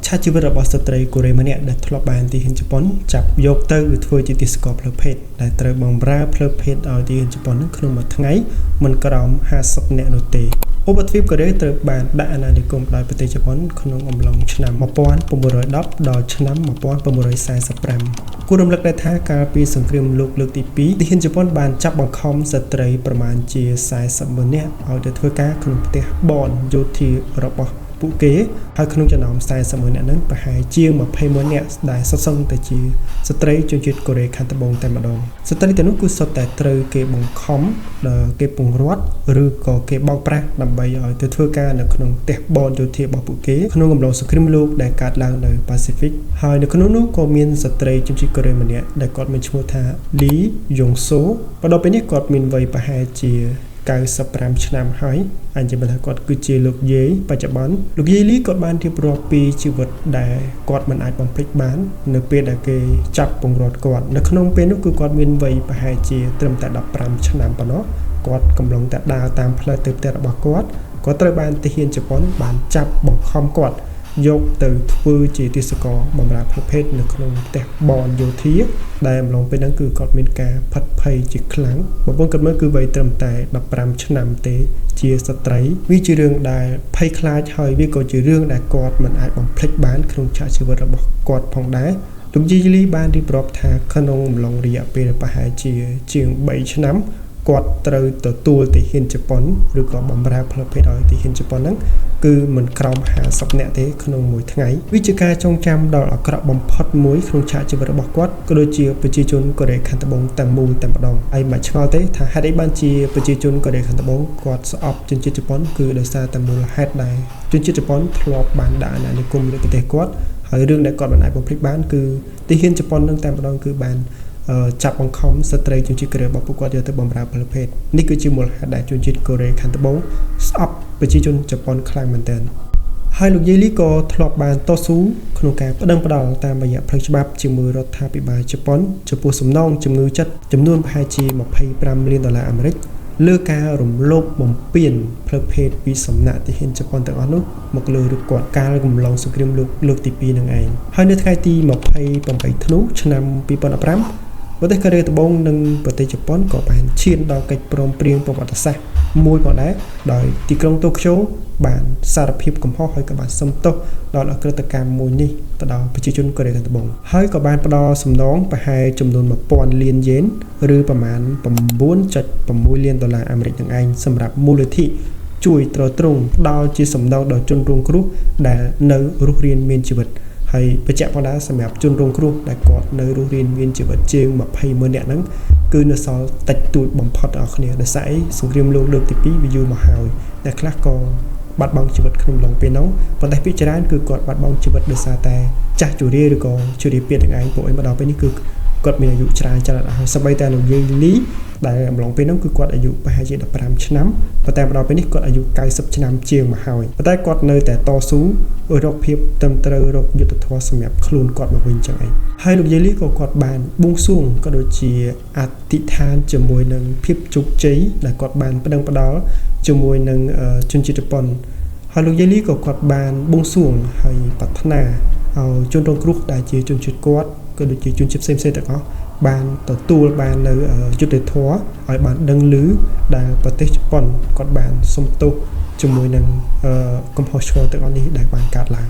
ឆាជីវិតរបស់ស្ត្រីកូរ៉េម្នាក់ដែលធ្លាប់បានទីហ៊ានជប៉ុនចាប់យកទៅធ្វើជាទីស្ករផ្លូវភេទដែលត្រូវបម្រើផ្លូវភេទឲ្យទីហ៊ានជប៉ុននឹងក្នុងមួយថ្ងៃមិនក្រោម50នាក់នោះទេឧបទ្វីបកូរ៉េត្រូវបានដាក់អាណានិគមដោយប្រទេសជប៉ុនក្នុងអំឡុងឆ្នាំ1910ដល់ឆ្នាំ1945គួររំលឹកដែរថាកាលពីសង្គ្រាមលោកលើកទី2ទីហ៊ានជប៉ុនបានចាប់បង្ខំស្ត្រីប្រមាណជា40,000នាក់ឲ្យទៅធ្វើការក្នុងផ្ទះបនយោធារបស់ពួកគេហើយក្នុងចំណោម40,000នាក់ហ្នឹងប្រហែលជា20,000នាក់ដែលសុទ្ធសឹងតែជាស្ត្រីជនជាតិកូរ៉េខាងត្បូងតែម្ដងស្ត្រីទាំងនោះគឺសុទ្ធតែត្រូវគេបង្ខំគេពង្រត់ឬក៏គេបោកប្រាស់ដើម្បីឲ្យទៅធ្វើការនៅក្នុងផ្ទះបនយោធារបស់ពួកគេក្នុងអំឡុងសង្គ្រាមលោកដែលកើតឡើងនៅប៉ាស៊ីហ្វិកហើយនៅក្នុងនោះក៏មានស្ត្រីជនជាតិកូរ៉េម្នាក់ដែលគាត់មានឈ្មោះថាលីយ៉ុងសូបន្ទាប់ពីនេះគាត់មានវ័យប្រហែលជា95ឆ្នាំហើយអញ្ចឹងបើថាគាត់គឺជាលោកយាយបច្ចុប្បន្នលោកយាយលីគាត់បានរៀបរាប់ពីជីវិតដែលគាត់មិនអាចបំភ្លេចបាននៅពេលដែលគេចាប់ពង្រត់គាត់នៅក្នុងពេលនោះគឺគាត់មានវ័យប្រហែលជាត្រឹមតែ15ឆ្នាំប៉ុណ្ណោះគាត់កំពុងតែដើរតាមផ្លូវទៅផ្ទះរបស់គាត់ត្រូវបានទាហានជប៉ុនបានចាប់បង្ខំគាត់យកទៅធ្វើជាទីសកលបម្រើផ្លូវភេទនៅក្នុងផ្ទះបនយោធាដែលអំឡុងពេលហ្នឹងគឺគាត់មានការផិតភ័យជាខ្លាំងបងប្អូនគាត់មើលគឺវ័យត្រឹមតែ15ឆ្នាំទេជាស្ត្រីវាជារឿងដែលភ័យខ្លាចហើយវាក៏ជារឿងដែលគាត់មិនអាចបំភ្លេចបានក្នុងឆាកជីវិតរបស់គាត់ផងដែរលោកយីលីបានរៀបរាប់ថាក្នុងអំឡុងរយៈពេលប្រហែលជាង3ឆ្នាំគាត់ត្រូវទទួលទាហានជប៉ុនឬក៏បម្រើផ្លូវភេទឲ្យទាហានជប៉ុនហ្នឹងគឺមិនក្រោម50នាក់ទេក្នុងមួយថ្ងៃវាជាការចងចាំដ៏អាក្រក់បំផុតមួយក្នុងឆាកជីវិតរបស់គាត់ក៏ដូចជាប្រជាជនកូរ៉េខាងត្បូងទាំងមូលតែម្ដងហើយមិនឆ្ងល់ទេថាហេតុអីបានជាប្រជាជនកូរ៉េខាងត្បូងគាត់ស្អប់ជនជាតិជប៉ុនគឺដោយសារតែមូលហេតុដែលជនជាតិជប៉ុនធ្លាប់បានដាក់អាណានិគមលើប្រទេសគាត់ហើយរឿងដែលគាត់មិនអាចបំភ្លេចបានគឺទាហានជប៉ុននឹងតែម្ដងគឺបានចាប់បង្ខំស្ត្រីជនជាតិកូរ៉េរបស់ពួកគាត់យកទៅបម្រើផ្លូវភេទនេះគឺជាមូលហេតុដែលជនជាតិកូរ៉េខាងត្បូងស្អប់ប្រជាជនជប៉ុនខ្លាំងមែនទែនហើយលោកយាយលីក៏ធ្លាប់បានតស៊ូក្នុងការប្តឹងផ្តល់តាមរយៈផ្លូវច្បាប់ជាមួយរដ្ឋាភិបាលជប៉ុនចំពោះសំណងជំងឺចិត្តចំនួនប្រហែលជា$25 លានអាមេរិកលើការរំលោភបំពានផ្លូវភេទពីសំណាក់ទាហានជប៉ុនទាំងអស់នោះមកលើរូបគាត់កាលកំឡុងសង្គ្រាមលោកលើកទី2នឹងឯងហើយនៅថ្ងៃទី28ធ្នូឆ្នាំ2015ប្រទេសកូរ៉េត្បូងនិងប្រទេសជប៉ុនក៏បានឈានដល់កិច្ចព្រមព្រៀងប្រវត្តិសាស្ត្រមួយផងដែរដោយទីក្រុងតូក្យូបានសារភាពកំហុសហើយក៏បានសុំទោសដល់អក្រិតកម្មមួយនេះទៅដល់ប្រជាជនកូរ៉េខាងត្បូងហើយក៏បានផ្ដល់សំណងប្រហែលចំនួន$1000 លានយេនឬប្រមាណ$9.6 លានអាមេរិកនឹងឯងសម្រាប់មូលនិធិជួយទ្រទ្រង់ផ្ដល់ជាសំណងដល់ជនរងគ្រោះដែលនៅរស់រានមានជីវិតហើយបញ្ជាក់ផងដែរសម្រាប់ជនរងគ្រោះដែលគាត់នៅរស់រានមានជីវិតជាង20,000នាក់ហ្នឹងគឺនៅសល់តិចតួចបំផុតដល់គ្នាដោយសារអីសង្គ្រាមលោកលើកទី2វាយូរមកហើយអ្នកខ្លះក៏បាត់បង់ជីវិតក្នុងឡុងពេលនោះប៉ុន្តែភាគច្រើនគឺគាត់បាត់បង់ជីវិតដោយសារតែចាស់ជរាឬក៏ជរាពាធទាំងឯងពួកឯងមកដល់ពេលនេះគឺគាត់មានអាយុច្រើនហើយសម្បីតែលោកយាយលីដែលអំឡុងពេលនោះគឺគាត់អាយុប្រហែលជា15ឆ្នាំប៉ុន្តែមកដល់ពេលនេះគាត់អាយុ90ឆ្នាំជាងមកហើយប៉ុន្តែគាត់នៅតែតស៊ូរកភាពត្រឹមត្រូវរកយុទ្ធធម៌សម្រាប់ខ្លួនគាត់មកវិញចឹងឯងហើយលោកយាយលីក៏គាត់បានបួងសួងក៏ដូចជាអធិដ្ឋានជាមួយនឹងភាពជោគជ័យដែលគាត់បានប្តឹងផ្ដល់ជាមួយនឹងជនជាតិជប៉ុនហើយលោកយាយលីក៏គាត់បានបួងសួងហើយប្រាថ្នាឲ្យជនរងគ្រោះដែលជាជនជាតិគាត់ក៏ដូចជាជនជាតិផ្សេងៗទាំងអស់បានទទួលបាននៅយុត្តិធម៌ឲ្យបានដឹងឮដែលប្រទេសជប៉ុនគាត់បានសុំទោសជាមួយនឹងកំហុសឆ្គងទាំងអស់នេះដែលបានកើតឡើង